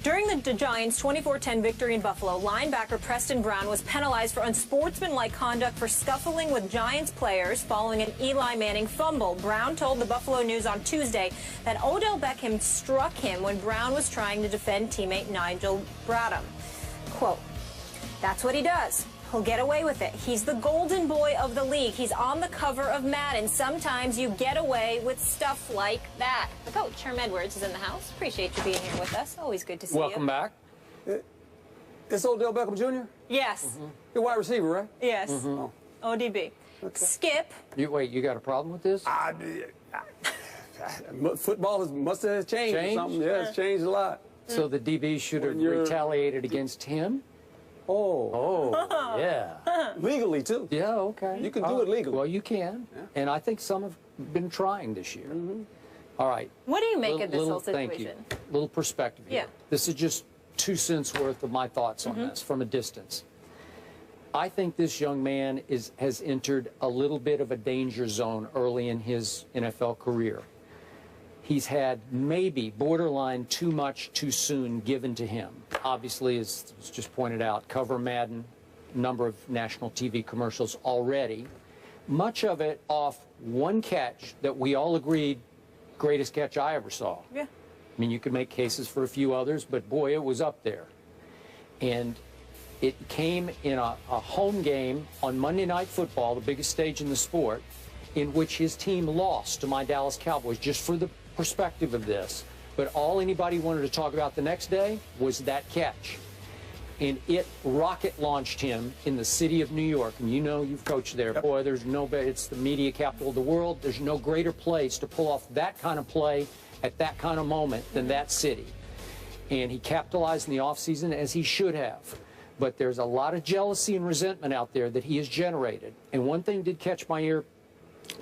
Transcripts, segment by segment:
During the Giants' 24-10 victory in Buffalo, linebacker Preston Brown was penalized for unsportsmanlike conduct for scuffling with Giants players following an Eli Manning fumble. Brown told the Buffalo News on Tuesday that Odell Beckham struck him when Brown was trying to defend teammate Nigel Bradham. Quote, "That's what he does. He'll get away with it. He's the golden boy of the league. He's on the cover of Madden. Sometimes you get away with stuff like that." The coach, Herm Edwards, is in the house. Appreciate you being here with us. Always good to see you. Welcome back. It's Odell Beckham Jr.? Yes. You're wide receiver, right? Yes. ODB. Okay. Skip. Wait, you got a problem with this? Football must have changed or something. Yeah, it's changed a lot. So the DB should have retaliated against him? Oh, yeah. Legally, too. Yeah, okay. You can do it legally. Well, you can. Yeah. And I think some have been trying this year. All right. What do you make of this whole situation? Thank you. Little perspective here. Yeah. This is just 2 cents worth of my thoughts on this from a distance. I think this young man has entered a little bit of a danger zone early in his NFL career. He's had maybe borderline too much too soon given to him. Obviously, as was just pointed out, cover Madden, number of national TV commercials already. Much of it off one catch that we all agreed, greatest catch I ever saw. Yeah. I mean, you could make cases for a few others, but boy, it was up there. And it came in a home game on Monday Night Football, the biggest stage in the sport, in which his team lost to my Dallas Cowboys, just for the perspective of this. But all anybody wanted to talk about the next day was that catch. And it rocket launched him in the city of New York. And you know, you've coached there. Yep. Boy, there's no better. It's the media capital of the world. There's no greater place to pull off that kind of play at that kind of moment than that city. And he capitalized in the offseason as he should have. But there's a lot of jealousy and resentment out there that he has generated. And one thing did catch my ear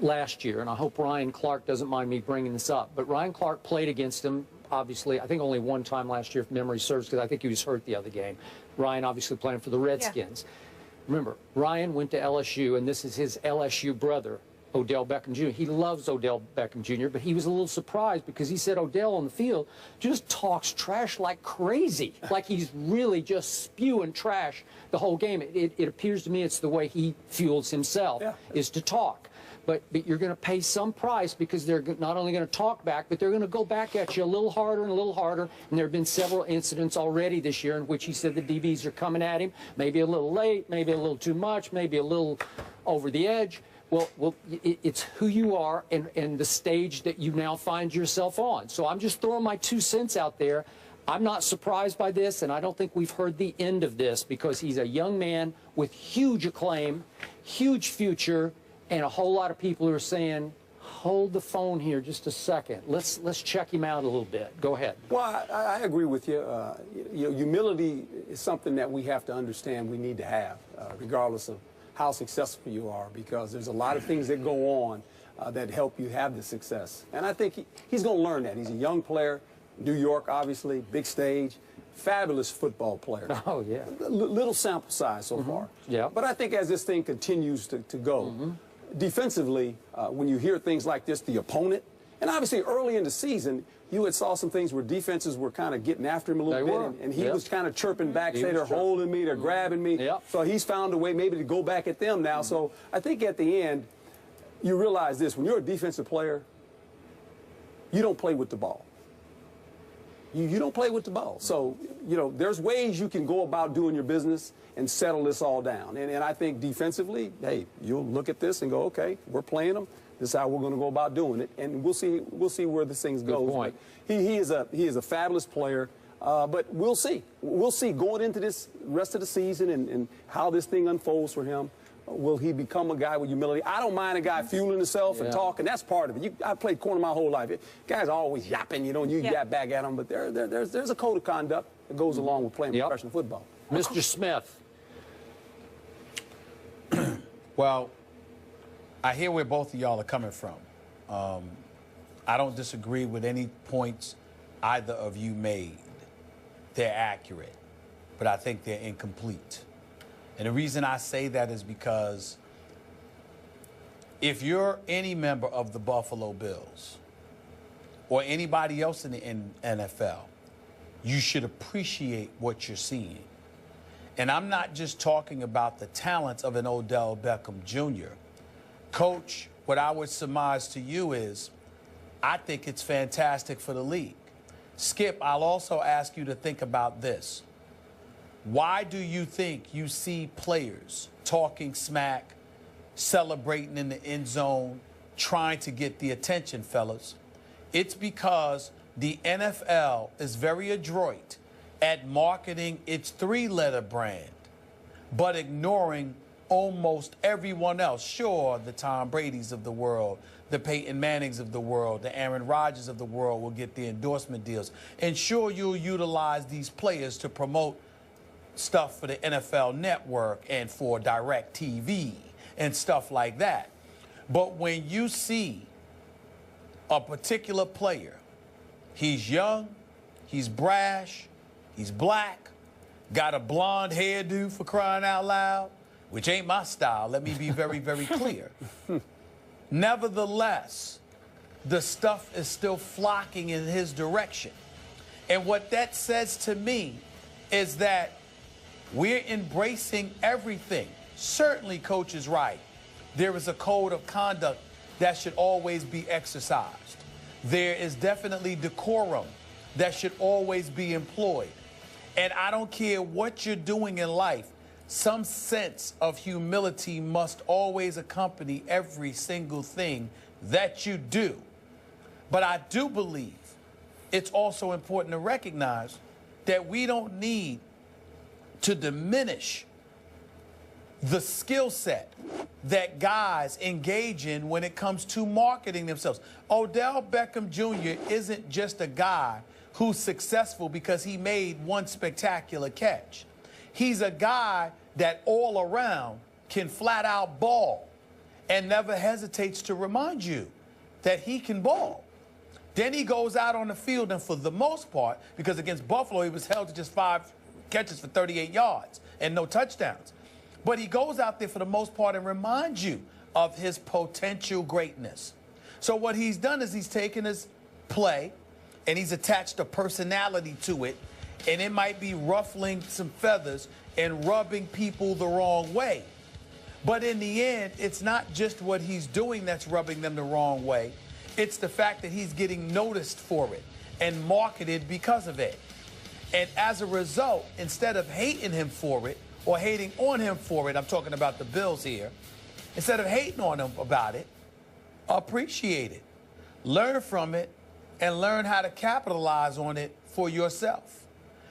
last year, and I hope Ryan Clark doesn't mind me bringing this up, but Ryan Clark played against him, obviously, I think only one time last year, if memory serves, because I think he was hurt the other game. Ryan obviously playing for the Redskins. Yeah. Remember, Ryan went to LSU, and this is his LSU brother, Odell Beckham Jr. He loves Odell Beckham Jr., but he was a little surprised because he said Odell on the field just talks trash like crazy, like he's really just spewing trash the whole game. It appears to me it's the way he fuels himself, is to talk. But you're going to pay some price because they're not only going to talk back, but they're going to go back at you a little harder and a little harder. And there have been several incidents already this year in which he said the DBs are coming at him, maybe a little late, maybe a little too much, maybe a little over the edge. Well, it's who you are and the stage that you now find yourself on. So I'm just throwing my 2 cents out there. I'm not surprised by this, and I don't think we've heard the end of this because he's a young man with huge acclaim, huge future, and a whole lot of people are saying, hold the phone here just a second. Let's check him out a little bit. Go ahead. Well, I agree with you. Humility is something that we have to understand we need to have, regardless of how successful you are, because there's a lot of things that go on that help you have the success. And I think he's going to learn that. He's a young player, New York, obviously, big stage, fabulous football player. Oh, yeah. Little sample size so far. Yeah. But I think as this thing continues to go, defensively, when you hear things like this, the opponent, and obviously early in the season, you had saw some things where defenses were kind of getting after him a little bit, and he was kind of chirping back, say they're holding me, they're grabbing me. So he's found a way maybe to go back at them now. So I think at the end, you realize this, when you're a defensive player, you don't play with the ball. You don't play with the ball. So, you know, there's ways you can go about doing your business and settle this all down. And I think defensively, hey, you'll look at this and go, okay, we're playing them. This is how we're going to go about doing it, and we'll see where this thing goes. He is a fabulous player, but we'll see. We'll see going into this rest of the season and how this thing unfolds for him. Will he become a guy with humility? I don't mind a guy fueling himself and talking. That's part of it. I played corner my whole life. Guys are always yapping, you know, and you yap back at them. But there's a code of conduct that goes along with playing professional football. Mr. Smith. Well, I hear where both of y'all are coming from. I don't disagree with any points either of you made. They're accurate, but I think they're incomplete. And the reason I say that is because if you're any member of the Buffalo Bills or anybody else in the NFL, you should appreciate what you're seeing. And I'm not just talking about the talents of an Odell Beckham Jr. Coach, what I would surmise to you is, I think it's fantastic for the league. Skip, I'll also ask you to think about this. Why do you think you see players talking smack, celebrating in the end zone, trying to get the attention, fellas? It's because the NFL is very adroit at marketing its three-letter brand, but ignoring almost everyone else. Sure, the Tom Brady's of the world, the Peyton Mannings of the world, the Aaron Rodgers of the world will get the endorsement deals. And sure, you'll utilize these players to promote stuff for the NFL Network and for Direct TV and stuff like that. But when you see a particular player, he's young, he's brash, he's black, got a blonde hairdo for crying out loud, which ain't my style, let me be very, very clear. Nevertheless, the stuff is still flocking in his direction. And what that says to me is that we're embracing everything. Certainly, Coach is right. There is a code of conduct that should always be exercised. There is definitely decorum that should always be employed. And I don't care what you're doing in life, some sense of humility must always accompany every single thing that you do. But I do believe it's also important to recognize that we don't need to diminish the skill set that guys engage in when it comes to marketing themselves. Odell Beckham Jr. isn't just a guy who's successful because he made one spectacular catch. He's a guy that all around can flat out ball and never hesitates to remind you that he can ball. Then he goes out on the field, and for the most part, because against Buffalo he was held to just 5 catches for 38 yards and no touchdowns. But he goes out there for the most part and reminds you of his potential greatness. So what he's done is he's taken his play and he's attached a personality to it, and it might be ruffling some feathers and rubbing people the wrong way. But in the end, it's not just what he's doing that's rubbing them the wrong way. It's the fact that he's getting noticed for it and marketed because of it. And as a result, instead of hating him for it or hating on him for it, I'm talking about the Bills here, instead of hating on him about it, appreciate it, learn from it, and learn how to capitalize on it for yourself.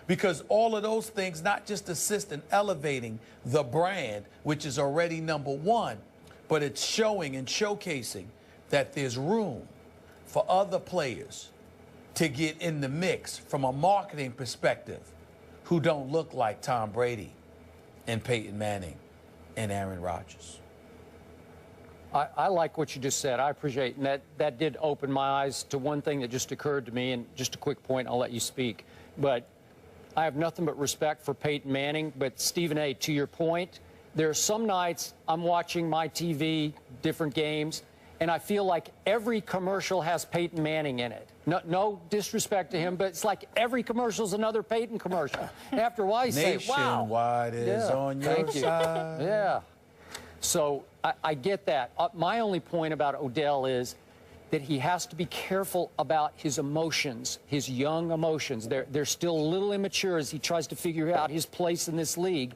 Because all of those things not just assist in elevating the brand, which is already #1, but it's showing and showcasing that there's room for other players to get in the mix from a marketing perspective who don't look like Tom Brady and Peyton Manning and Aaron Rodgers. I like what you just said. I appreciate it. And that did open my eyes to one thing that just occurred to me. And just a quick point, I'll let you speak. But I have nothing but respect for Peyton Manning. But Stephen A., to your point, there are some nights I'm watching my TV, different games, and I feel like every commercial has Peyton Manning in it. No disrespect to him, but it's like every commercial is another Peyton commercial. After a while, you say, wow. Nationwide is on your side. Yeah. So I get that. My only point about Odell is that he has to be careful about his emotions, his young emotions. They're still a little immature as he tries to figure out his place in this league.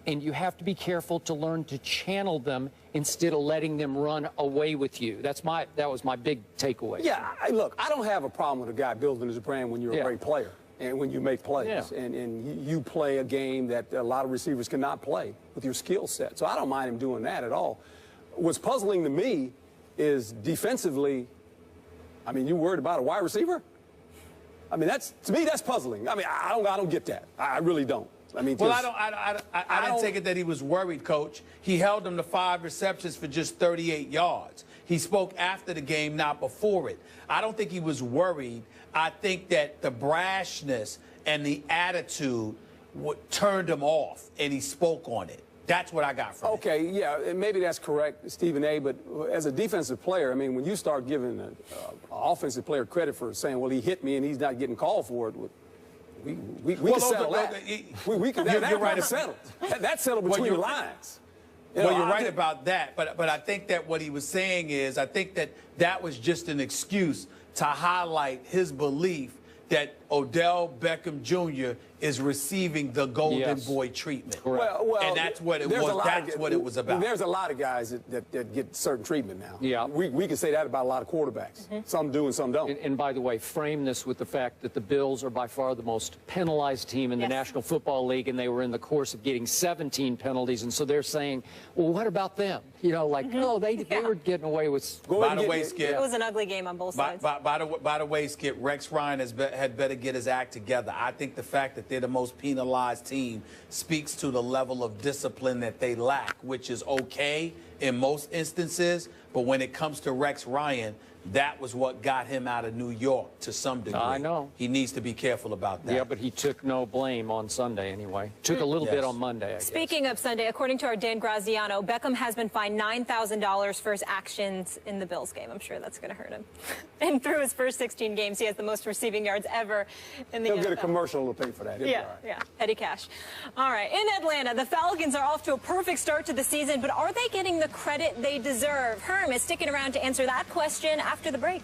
And you have to be careful to learn to channel them instead of letting them run away with you. That was my big takeaway. Yeah, look, I don't have a problem with a guy building his brand when you're a great player and when you make plays. Yeah. And you play a game that a lot of receivers cannot play with your skill set. So I don't mind him doing that at all. What's puzzling to me is defensively, I mean, you worried about a wide receiver? I mean, to me, that's puzzling. I mean, I don't get that. I really don't. I mean, well, I didn't take it that he was worried, Coach. He held him to 5 receptions for just 38 yards. He spoke after the game, not before it. I don't think he was worried. I think that the brashness and the attitude turned him off, and he spoke on it. That's what I got from it. Okay, yeah, and maybe that's correct, Stephen A., but as a defensive player, I mean, when you start giving an offensive player credit for saying, well, he hit me and he's not getting called for it, We can settle that. You're right. Settled. That's settled between the lines. Well, you're right about that, but I think that what he was saying is, I think that was just an excuse to highlight his belief that Odell Beckham Jr. is receiving the golden boy treatment. Well, and that's what it was. That's what it was about. There's a lot of guys that get certain treatment now. Yeah. We can say that about a lot of quarterbacks. Some do and some don't. And by the way, frame this with the fact that the Bills are by far the most penalized team in the National Football League, and they were in the course of getting 17 penalties, and so they're saying, well, what about them? You know, like, no, they were getting away with. By the way, Skip, it was an ugly game on both sides. By the way, Skip, Rex Ryan had better get his act together. I think the fact that they're the most penalized team speaks to the level of discipline that they lack, which is okay in most instances. But when it comes to Rex Ryan, that was what got him out of New York to some degree. I know. He needs to be careful about that. Yeah, but he took no blame on Sunday anyway. Took a little bit on Monday, I guess. Speaking of Sunday, according to our Dan Graziano, Beckham has been fined $9,000 for his actions in the Bills game. I'm sure that's going to hurt him. And through his first 16 games, he has the most receiving yards ever in the NFL. He'll get a commercial to pay for that. Yeah, Petty cash. All right, in Atlanta, the Falcons are off to a perfect start to the season, but are they getting the credit they deserve? Herm is sticking around to answer that question after the break.